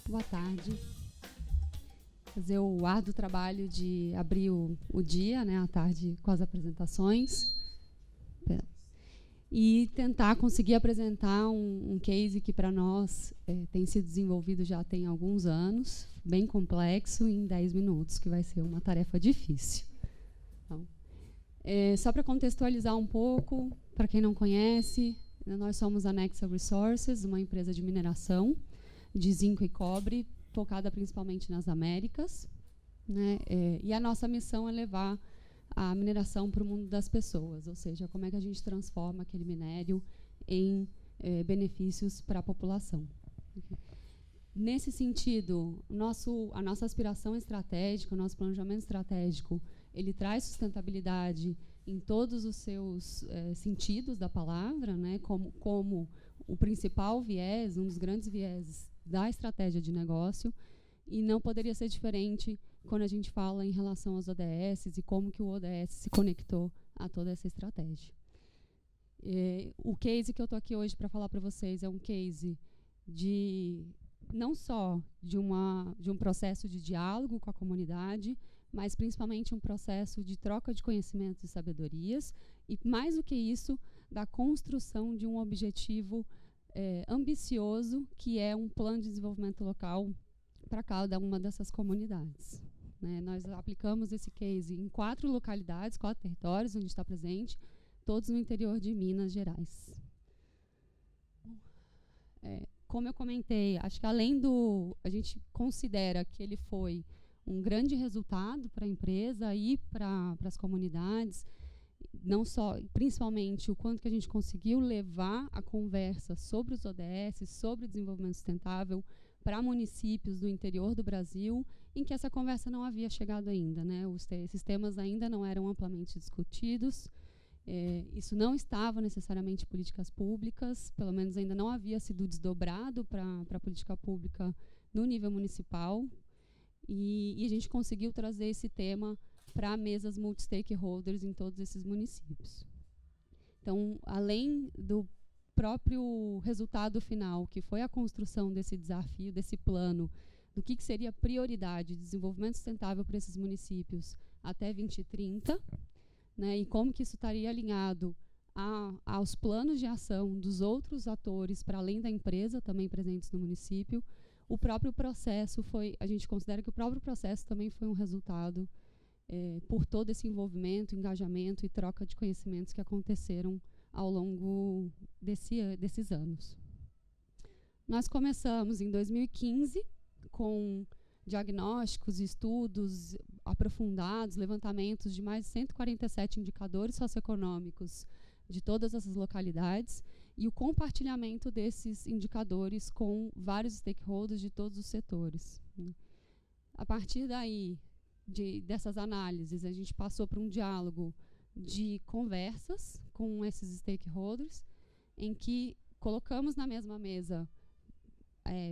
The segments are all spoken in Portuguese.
Boa tarde. Fazer o árduo trabalho de abrir o dia, né, à tarde, com as apresentações. E tentar conseguir apresentar um case que, para nós, tem sido desenvolvido já tem alguns anos, bem complexo, em 10 minutos, que vai ser uma tarefa difícil. Então, só para contextualizar um pouco, para quem não conhece, nós somos a Nexa Resources, uma empresa de mineração de zinco e cobre, focada principalmente nas Américas, né? E a nossa missão é levar a mineração para o mundo das pessoas, ou seja, como é que a gente transforma aquele minério em benefícios para a população. Nesse sentido, a nossa aspiração estratégica, o nosso planejamento estratégico, ele traz sustentabilidade em todos os seus sentidos da palavra, né, como o principal viés, um dos grandes vieses da estratégia de negócio, e não poderia ser diferente quando a gente fala em relação aos ODS e como que o ODS se conectou a toda essa estratégia. O case que eu estou aqui hoje para falar para vocês é um case não só de um processo de diálogo com a comunidade, mas principalmente um processo de troca de conhecimentos e sabedorias, e mais do que isso, da construção de um objetivo ambicioso, que é um plano de desenvolvimento local para cada uma dessas comunidades. Né? Nós aplicamos esse case em 4 localidades, 4 territórios onde está presente, todos no interior de Minas Gerais. Como eu comentei, acho que a gente considera que ele foi um grande resultado para a empresa e para as comunidades, não só, principalmente, o quanto que a gente conseguiu levar a conversa sobre os ODS, sobre o desenvolvimento sustentável, para municípios do interior do Brasil, em que essa conversa não havia chegado ainda, né? Esses temas ainda não eram amplamente discutidos, isso não estava necessariamente em políticas públicas, pelo menos ainda não havia sido desdobrado para a política pública no nível municipal, e a gente conseguiu trazer esse tema para mesas multi-stakeholders em todos esses municípios. Então, além do próprio resultado final, que foi a construção desse desafio, desse plano, do que seria prioridade de desenvolvimento sustentável para esses municípios até 2030, né, e como que isso estaria alinhado aos planos de ação dos outros atores, para além da empresa, também presentes no município. O próprio processo a gente considera que o próprio processo também foi um resultado por todo esse envolvimento, engajamento e troca de conhecimentos que aconteceram ao longo desses anos. Nós começamos em 2015 com diagnósticos, estudos aprofundados, levantamentos de mais de 147 indicadores socioeconômicos de todas essas localidades e o compartilhamento desses indicadores com vários stakeholders de todos os setores. A partir daí, dessas análises, a gente passou por um diálogo de conversas com esses stakeholders, em que colocamos na mesma mesa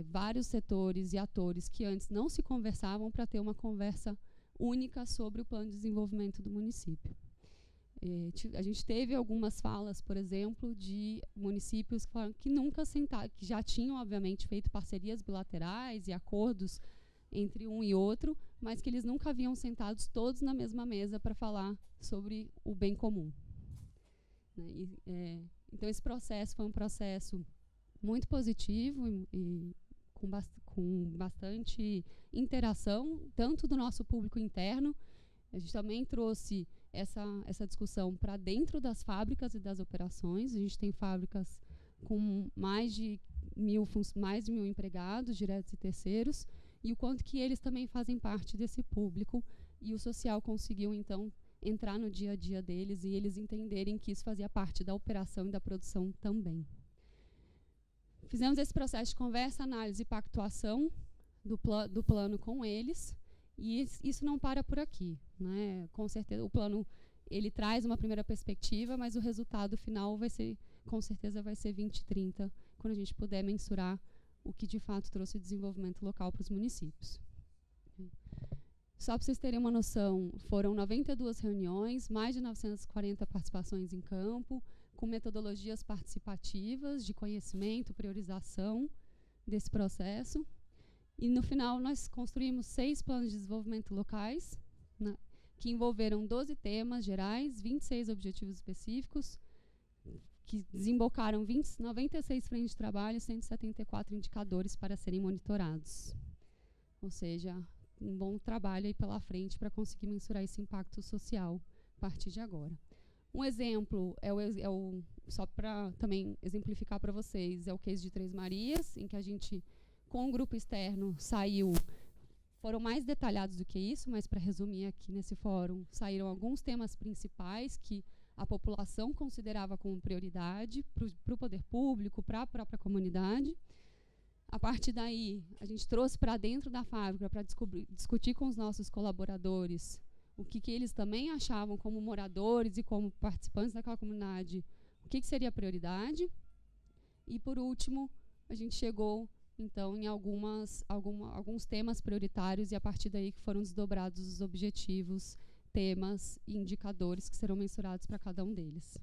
vários setores e atores que antes não se conversavam, para ter uma conversa única sobre o plano de desenvolvimento do município. A gente teve algumas falas, por exemplo, de municípios que falaram que nunca sentaram, que já tinham, obviamente, feito parcerias bilaterais e acordos entre um e outro, mas que eles nunca haviam sentados todos na mesma mesa para falar sobre o bem comum. Então, esse processo foi um processo muito positivo e com bastante interação, tanto do nosso público interno. A gente também trouxe essa discussão para dentro das fábricas e das operações. A gente tem fábricas com mais de 1.000 empregados, diretos e terceiros, e o quanto que eles também fazem parte desse público, e o social conseguiu, então, entrar no dia a dia deles e eles entenderem que isso fazia parte da operação e da produção também. Fizemos esse processo de conversa, análise e pactuação do plano com eles, e isso não para por aqui, né? Com certeza, o plano ele traz uma primeira perspectiva, mas o resultado final com certeza vai ser 2030, quando a gente puder mensurar o que de fato trouxe desenvolvimento local para os municípios. Só para vocês terem uma noção, foram 92 reuniões, mais de 940 participações em campo, com metodologias participativas de conhecimento, priorização desse processo. E, no final, nós construímos 6 planos de desenvolvimento locais, né, que envolveram 12 temas gerais, 26 objetivos específicos, que desembocaram 96 frentes de trabalho e 174 indicadores para serem monitorados. Ou seja, um bom trabalho aí pela frente para conseguir mensurar esse impacto social a partir de agora. Um exemplo, só para também exemplificar para vocês, é o case de Três Marias, em que a gente, com um grupo externo, foram mais detalhados do que isso, mas para resumir aqui nesse fórum, saíram alguns temas principais que a população considerava como prioridade para o poder público, para a própria comunidade. A partir daí, a gente trouxe para dentro da fábrica para discutir com os nossos colaboradores o que eles também achavam como moradores e como participantes daquela comunidade, o que seria prioridade. E, por último, a gente chegou, então, em alguns temas prioritários e, a partir daí, que foram desdobrados os objetivos, temas e indicadores que serão mensurados para cada um deles.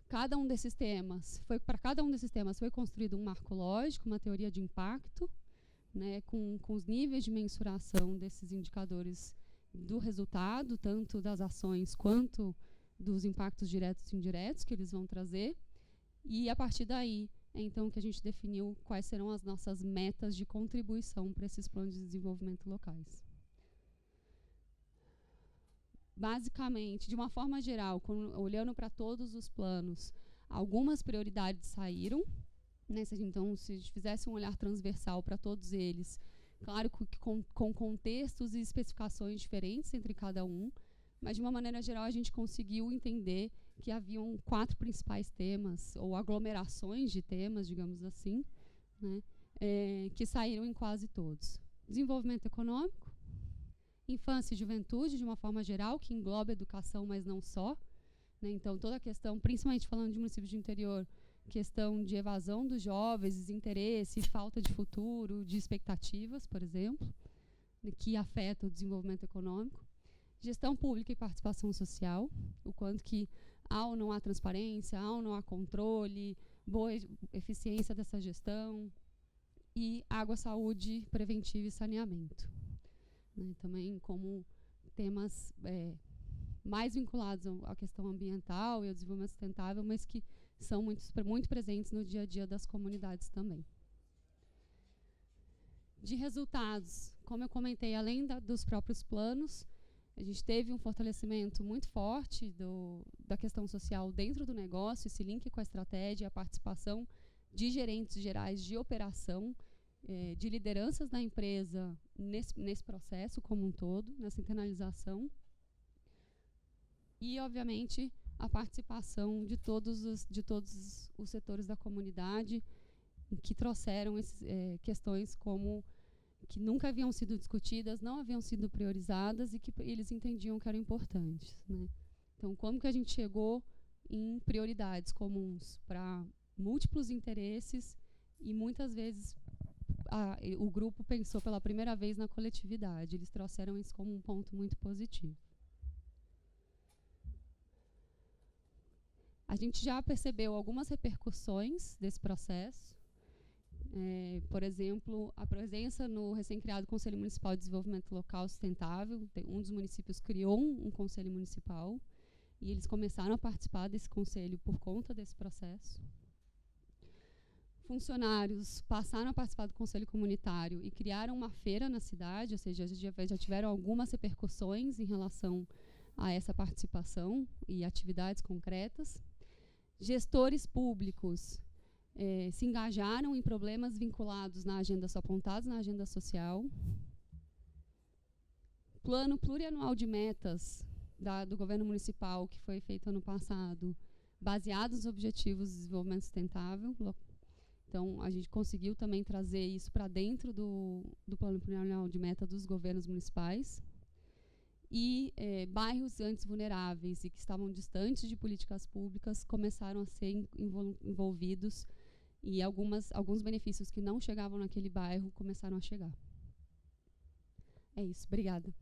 Para cada um desses temas foi construído um marco lógico, uma teoria de impacto, né, com os níveis de mensuração desses indicadores do resultado, tanto das ações quanto dos impactos diretos e indiretos que eles vão trazer. E, a partir daí, então, que a gente definiu quais serão as nossas metas de contribuição para esses planos de desenvolvimento locais. Basicamente, de uma forma geral, olhando para todos os planos, algumas prioridades saíram, né, então, se a gente fizesse um olhar transversal para todos eles, claro que com contextos e especificações diferentes entre cada um, mas, de uma maneira geral, a gente conseguiu entender que haviam 4 principais temas, ou aglomerações de temas, digamos assim, né, que saíram em quase todos. Desenvolvimento econômico, infância e juventude, de uma forma geral, que engloba educação, mas não só, né, então, toda a questão, principalmente falando de municípios de interior, questão de evasão dos jovens, desinteresse, falta de futuro, de expectativas, por exemplo, né, que afeta o desenvolvimento econômico. Gestão pública e participação social, o quanto que há ou não há transparência, há ou não há controle, boa eficiência dessa gestão, e água, saúde, preventiva e saneamento. Né, também como temas mais vinculados à questão ambiental e ao desenvolvimento sustentável, mas que são muito presentes no dia a dia das comunidades também. De resultados, como eu comentei, além dos próprios planos, a gente teve um fortalecimento muito forte da questão social dentro do negócio, esse link com a estratégia, a participação de gerentes gerais de operação, de lideranças da empresa nesse processo como um todo, nessa internalização. E, obviamente, a participação de todos os setores da comunidade que trouxeram questões como que nunca haviam sido discutidas, não haviam sido priorizadas e que eles entendiam que eram importantes, né? Então, como que a gente chegou em prioridades comuns para múltiplos interesses e, muitas vezes, o grupo pensou pela primeira vez na coletividade. Eles trouxeram isso como um ponto muito positivo. A gente já percebeu algumas repercussões desse processo. Por exemplo, a presença no recém-criado Conselho Municipal de Desenvolvimento Local Sustentável. Um dos municípios criou um conselho municipal e eles começaram a participar desse conselho por conta desse processo. Funcionários passaram a participar do conselho comunitário e criaram uma feira na cidade, ou seja, já tiveram algumas repercussões em relação a essa participação e atividades concretas. Gestores públicos se engajaram em problemas vinculados apontados na agenda social. Plano plurianual de metas do governo municipal, que foi feito ano passado, baseado nos objetivos de desenvolvimento sustentável. Então, a gente conseguiu também trazer isso para dentro do plano plurianual de meta dos governos municipais. E bairros antes vulneráveis e que estavam distantes de políticas públicas começaram a ser envolvidos E alguns benefícios que não chegavam naquele bairro começaram a chegar. É isso. Obrigada.